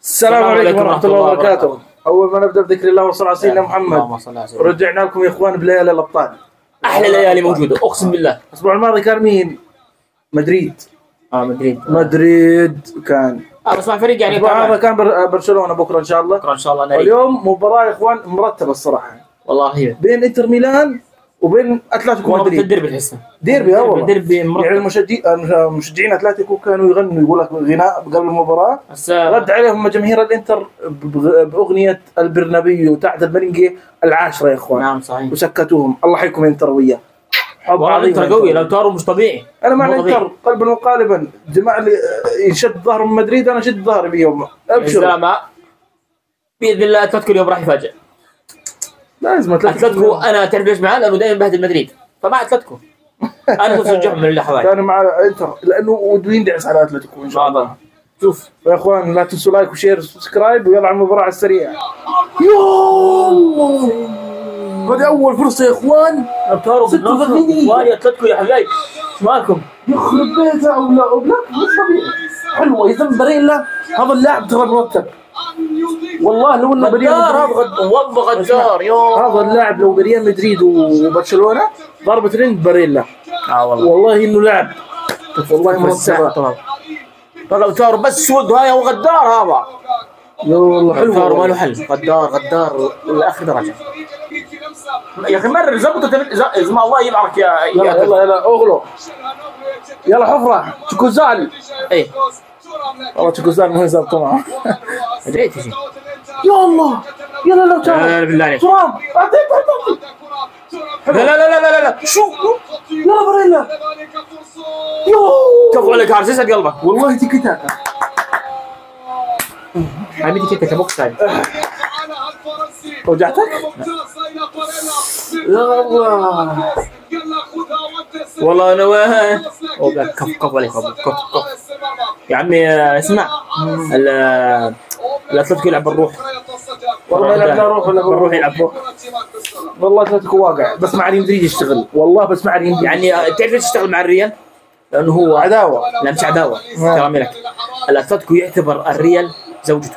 السلام عليكم ورحمة الله وبركاته. أول ما نبدأ بذكر الله والصلاة على سيدنا محمد. رجعنا لكم يا إخوان بليالي الأبطال. أحلى ليالي موجودة أقسم بالله. الأسبوع الماضي كان مين؟ مدريد. مدريد كان. بس مع فريق يعني. هذا كان برشلونة بكرة إن شاء الله. بكرة إن شاء الله. واليوم مباراة يا إخوان مرتبة الصراحة. والله هي. بين إنتر ميلان وبين أتلتيكو مدريد. الديربي تحسه. ديربي يعني المشجعين أتلتيكو كانوا يغنوا يقول لك غناء قبل المباراة. رد عليهم جماهير الإنتر بأغنية البرنابيو تحت المرنجي العاشرة يا إخوان. نعم صحيح. وسكتوهم. الله يحييكم إنتر وياه. والله الإنتر قوي لو تارو مش طبيعي. أنا مع الإنتر قلبا وقالبا. جماعة اللي يشد ظهر من مدريد أنا شد ظهري بيوم. أبشر. بإذن الله أتلتيكو اليوم راح يفاجئ. لازم أتلتيكو أنا تعرف ليش معاه؟ لأنه دائما بهدل مدريد فمع أتلتيكو. أنا بشجعهم من اللحظات. أنا مع إنتر لأنه وده يندعس على أتلتيكو إن شاء الله. شوف يا إخوان لا تنسوا لايك وشير وسبسكرايب ويلا على المباراة على السريع. هذه أول فرصة يا إخوان. أبتارو بالنصر. واري أتلتيكو يا حبايب. إيش مالكم؟ يخرب بيته أو لا مش طبيعي. حلوة إذا باريلا هذا اللاعب ترى مرتب. والله لو انه غدار والله غدار هذا اللاعب لو بريال مدريد وبرشلونه ضربة رند باريلا. والله انه لاعب والله مرتب. طلعوا تارو بس ود هاي هو غدار هذا. يا والله حلو تارو ما له حل. غدار لاخر درجه يا اخي. مره زبطت اذا ما الله يبعرك يا يلا اغلو يلا حفره تشكوزال. ايه والله تشكوزال مو هزار طبعا. ادريت شيء يا الله يلا لو لا بالله عليك ترام. لا شو يلا باريلا. كفو عليك عارف يسعد قلبك والله تيكي تاكا. هاي تيكي تاكا بوكس هاي. وجعتك؟ يا الله والله انا وين كفو عليك كف يا عمي. اسمع الاتلتيكو يلعب بالروح. والله يلعب بالروح ولا بالروح يلعب. والله اتلتيكو واقع بس مع ريال مدريد يشتغل. والله بس مع ريال مدريد يعني تعرف ليش يشتغل مع الريال؟ لانه هو عداوه. لا مش عداوه. كلامي لك الاتلتيكو يعتبر الريال زوجته.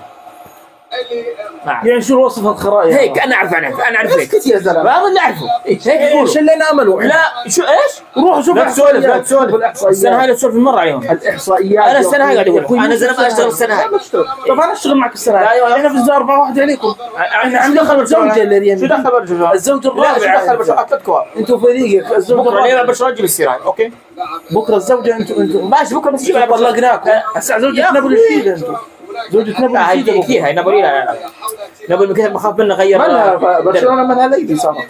يعني شو الوصف الخرائط هيك انا اعرف هيك اسكت يا زلمه. ما اظن اعرفه هيك ايش اللي نامله. لا شو ايش روح شوف لا تسولف السنه هاي تسولف المره عليهم الاحصائيات. انا السنه هاي قاعد اقول انا زلمه اشتغل السنه هاي. طب انا اشتغل معك السنه هاي. احنا في 4-1 عليكم. احنا عندنا خبر زوجه لريال. شو دخل برشلونه؟ الزوج الرابع. شو دخل برشلونه؟ اتلتيكو انتوا فريقك الزوج الرابع. بكره برشلونه تجيب السيره هاي اوكي. بكره الزوجه انتوا ماشي بكره بس جيب طلقناكم. هسه زوجة نابولي الشيء انتوا. زوجة نابولي الشيء هاي نابولي. لا نابولي كذا بخاف منه غير. برشلونه منها ليدي صارت.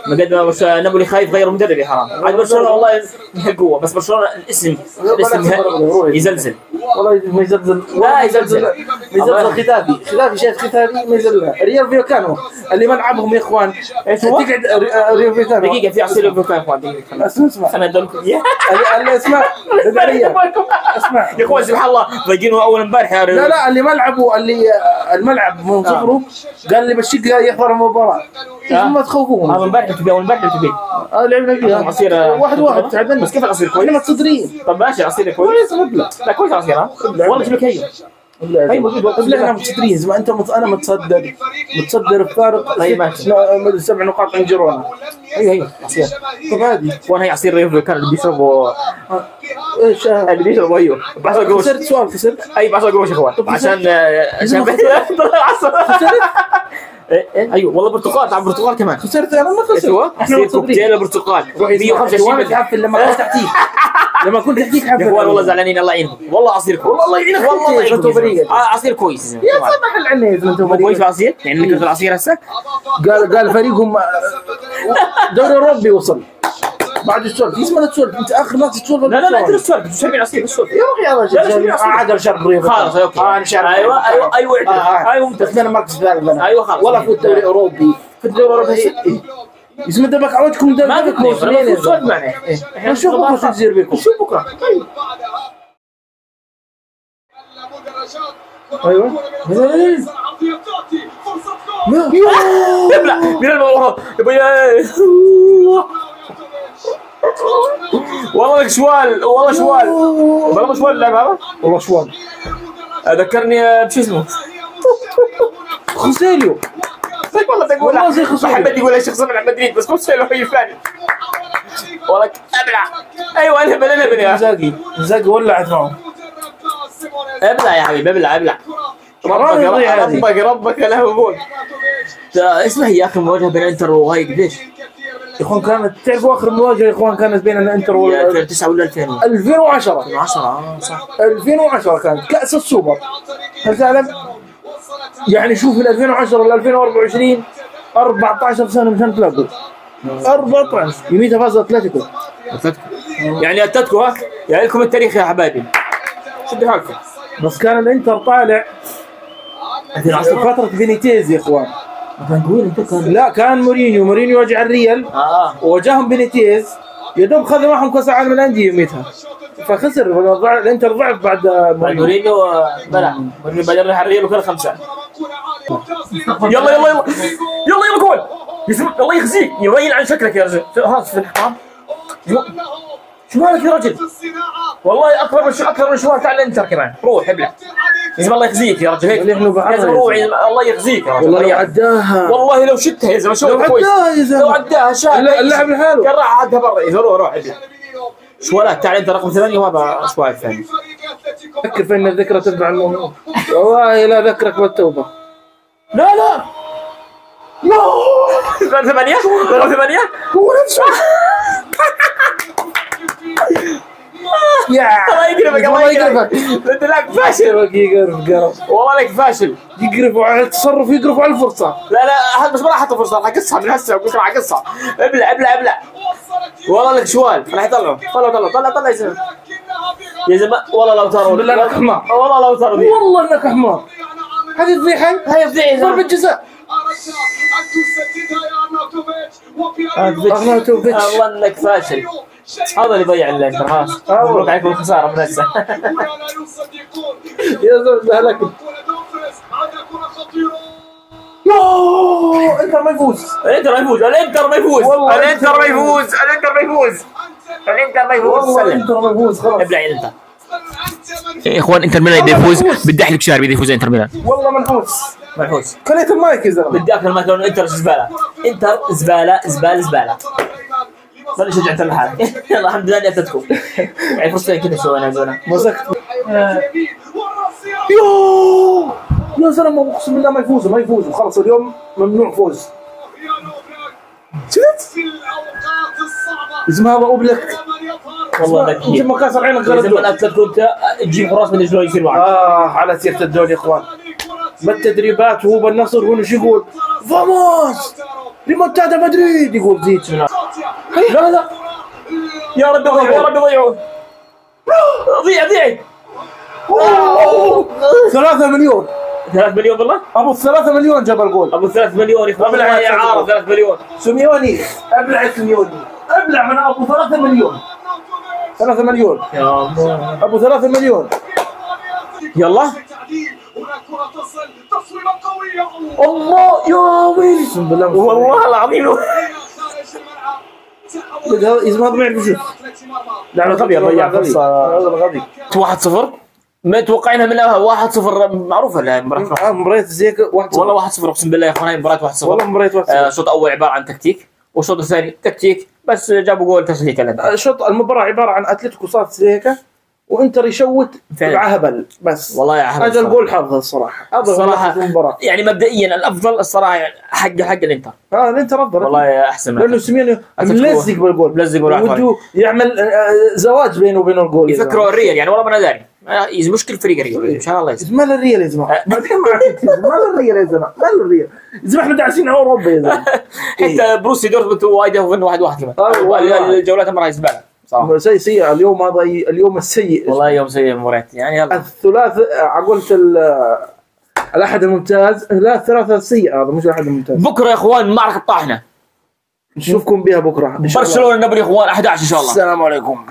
ما قد نابولي خايف غير مدرب يا حرام. عاد برشلونه والله قوه بس برشلونه الاسم يزلزل. والله ما يزلزل. لا يزلزل ختافي شايف ختافي ما يزلزل. ريال فيوكانو اللي ملعبهم يا اخوان. ايش هو؟ تقعد ريال فيوكانو دقيقه في عصير ريال فيوكانو يا اخوان. دقيقه اسمع انا ادلكم اياه. اسمع اسمع يا اخوان سبحان الله ضايقينه اول امبارح يا رجل. لا اللي ملعبه الملعب من صغره قال لي بشق يحضر المباراه. ما تخوفون. هذا امبارح تبي اول امبارح تبي. لعبنا فيها عصير 1-1 تعادلنا. بس كيف العصير كويس؟ احنا متصدرين. طب ماشي عصير كويس. لا كويس عصير ها. والله جيب لك هي موجود. احنا متصدرين زي ما انت انا متصدر بفارق. طيب ماشي 7 نقاط من جيرونا. ايوه عصير. طب هذه وانا هي عصير ريفو كان اللي بيشربوا. ايش اللي بيشربوا ايوه بعشر قروش. خسرت سؤال خسرت. اي بعشر قروش يا اخوان عشان ايوه والله برتقال. طعم برتقال كمان. خسرت انا ما خسرت. ايوه عصير كوكتيل برتقال 125 تحفل لما كنت تحتيك. لما كنت تحتيك حفل. يا اخوان والله زعلانين الله يعينهم. والله عصير كويس. والله يعينك. والله انتوا فريق. عصير كويس. يا سمح العني يا انتوا فريق. كويس العصير يعني نكره العصير هسه. قال فريقهم دوري اوروبي وصل بعد السولف. اسمه تسولف انت اخر ناس تسولف. لا انت السولف تشربين عصير السولف يا اخي يا رجل عاد شرب رياضه خلاص اوكي. انا شارب. ايوه ممتاز. انا مركز ثالث انا. ايوه خلاص ولا فوت دوري اوروبي. في الدوري الاوروبي اسم دبك عودكم دبك موسمين. احنا نشوف بكره شو تصير بكم. شوف بكره. ايوه ابلع من الموضوع يا والله شوال. والله شوال اللعب هذا. والله شوال ذكرني بشو اسمه خوسيليو والله تقول والله زي خوسيليو. محمد يقول شخص من مدريد بس خوسيليو هي ثاني والله ابلع. ايوه الهبل يا انزاجي ولعت معه. ابلع يا حبيبي ابلع ربك له موت. اسمها هي اخر مواجهه بين انتر وهاي قديش؟ يا اخوان كانت تعرفوا اخر مواجهه يا اخوان كانت بين الانتر 2009 ولا 2000؟ 2010 صح 2010 كانت كأس السوبر. هل تعلم؟ يعني شوف من 2010 ل 2024 14 سنه مشان تلاقوا 14 يميتها فاز اتلتيكو. يعني اتلتيكو ها يعني لكم التاريخ يا حبايبي شدوا حالكم. بس كان الانتر طالع في فتره بينيتيز يا اخوان. لا كان مورينيو وجع الريال وواجههم بينيتيز يا دوب خذ معهم كاس العالم للانديه يوميتها فخسر الانتر ضعف بعد مورينيو بلع. مورينيو بعد راح الريال وكان 5. يلا جول الله يخزيك يبين عن شكلك يا رجل. خلاص في الحكام شو مالك يا رجل؟ والله اكبر من شوال تاع الانتر كمان. روح ابلع يا زلمه الله يخزيك يا رجل. هيك يا زلمه روح الله يخزيك يا رجل. والله لو عداها والله لو شتها يا زلمه شو كويس. لو عداها شال اللاعب لحاله كان راح عدها برا. يا روح ابلع. شوالات تاع الانتر رقم 8 وهذا شوال ثاني. فكر فإن الذكرى تتبع المؤمن. والله لا ذكرك والتوبه. لا رقم 8 هو نفسه. يا الله يقرفك انت لاعب فاشل. يقرف والله لك فاشل. يقرفوا على التصرف يقرفوا على الفرصه. لا بس ما راح احط فرصه راح اقصها من هسه وقلت راح اقصها. ابلع والله لك شوال راح يطلعوا. طلع يا زلمه والله لو تروا بالله انك حمار. والله لو تروا والله انك حمار. هذه فضيحه. هي فضيحه ضربه جزاء. أرناوتوفيتش والله انك فاشل. هذا اللي ضيع الانتر. خلاص مبروك عليكم الخساره من هسه. يا زلمه لك انتر ما يفوز. الانتر ما يفوز خلاص. ابلع يا انتر يا اخوان. انتر ميلان بده يفوز. بدي احلك شهر بده يفوز انتر ميلان. والله منحوس كليت المايك يا زلمه. بدي اكل المايك لانه انتر زباله. زباله ضل يشجع انتر لحالك. يلا الحمد لله اني اتتكم. يعني فرصتين كذا سوينا زلمه. مسكت يا زلمه اقسم بالله ما يفوزوا خلص اليوم ممنوع فوز. شفت؟ اسمها هذا اوبلك والله انك انت ما كاسر عينك غير الدول. اتلتيكو انت تجيب حراس من الجول يصير معك. على سيره الدول يا اخوان. بالتدريبات وهو بالنصر هو شو يقول؟ فاموس ريمونتادا مدريد يقول زيت. لا يا رب ضيعوا ضيع 3 مليون 3 مليون بالله. ابو 3 مليون جاب الجول. ابو 3 مليون يا اخوان. ابلع يا عارف 3 مليون سيميوني. ابلع من ابو 3 مليون يا الله. ابو 3 مليون. يلا الله يا ويلي اقسم بالله والله العظيم. اسمه هذا ما يعرف شو. لا غبي ضيع فرصه. غبي 1-0 ما توقعينها منها. 1-0 معروفه مباريات زي 1-0 والله 1-0 اقسم بالله يا اخوان. هاي مباراه 1-0 والله مباريات 1-0. الشوط الاول عباره عن تكتيك والشوط الثاني تكتيك بس جابوا جول تسليك. الشوط المباراه عباره عن اتلتيكو صارت زي هيك وانتر يشوت بعهبل بس. والله يا حبيبي هذا الجول حظ الصراحه. الصراحه يعني مبدئيا الافضل الصراحه حق الانتر. الانتر افضل والله احسن لانه سيميوني ملزق بالجول. وده يعمل زواج بينه وبين الجول. يفكروا الريال يعني والله ما انا داري. مشكل فريق الريال ان شاء الله يزم. مال الريال يا زلمه. مال الريال يا زلمه احنا داعسين على اوروبا يا زلمه. حتى بروسي دورتموند وايده 1-1 كمان. الجولات امرها زباله صراحه. سيء اليوم. هذا اليوم السيء والله يوم سيء مباريات يعني. يلا الثلاث قلت الاحد الممتاز. لا الثلاثة سيء. هذا مش الاحد الممتاز. بكره يا اخوان معركه طاحنه نشوفكم بها بكره برشلونه نابولي يا اخوان 11 ان شاء الله. السلام عليكم.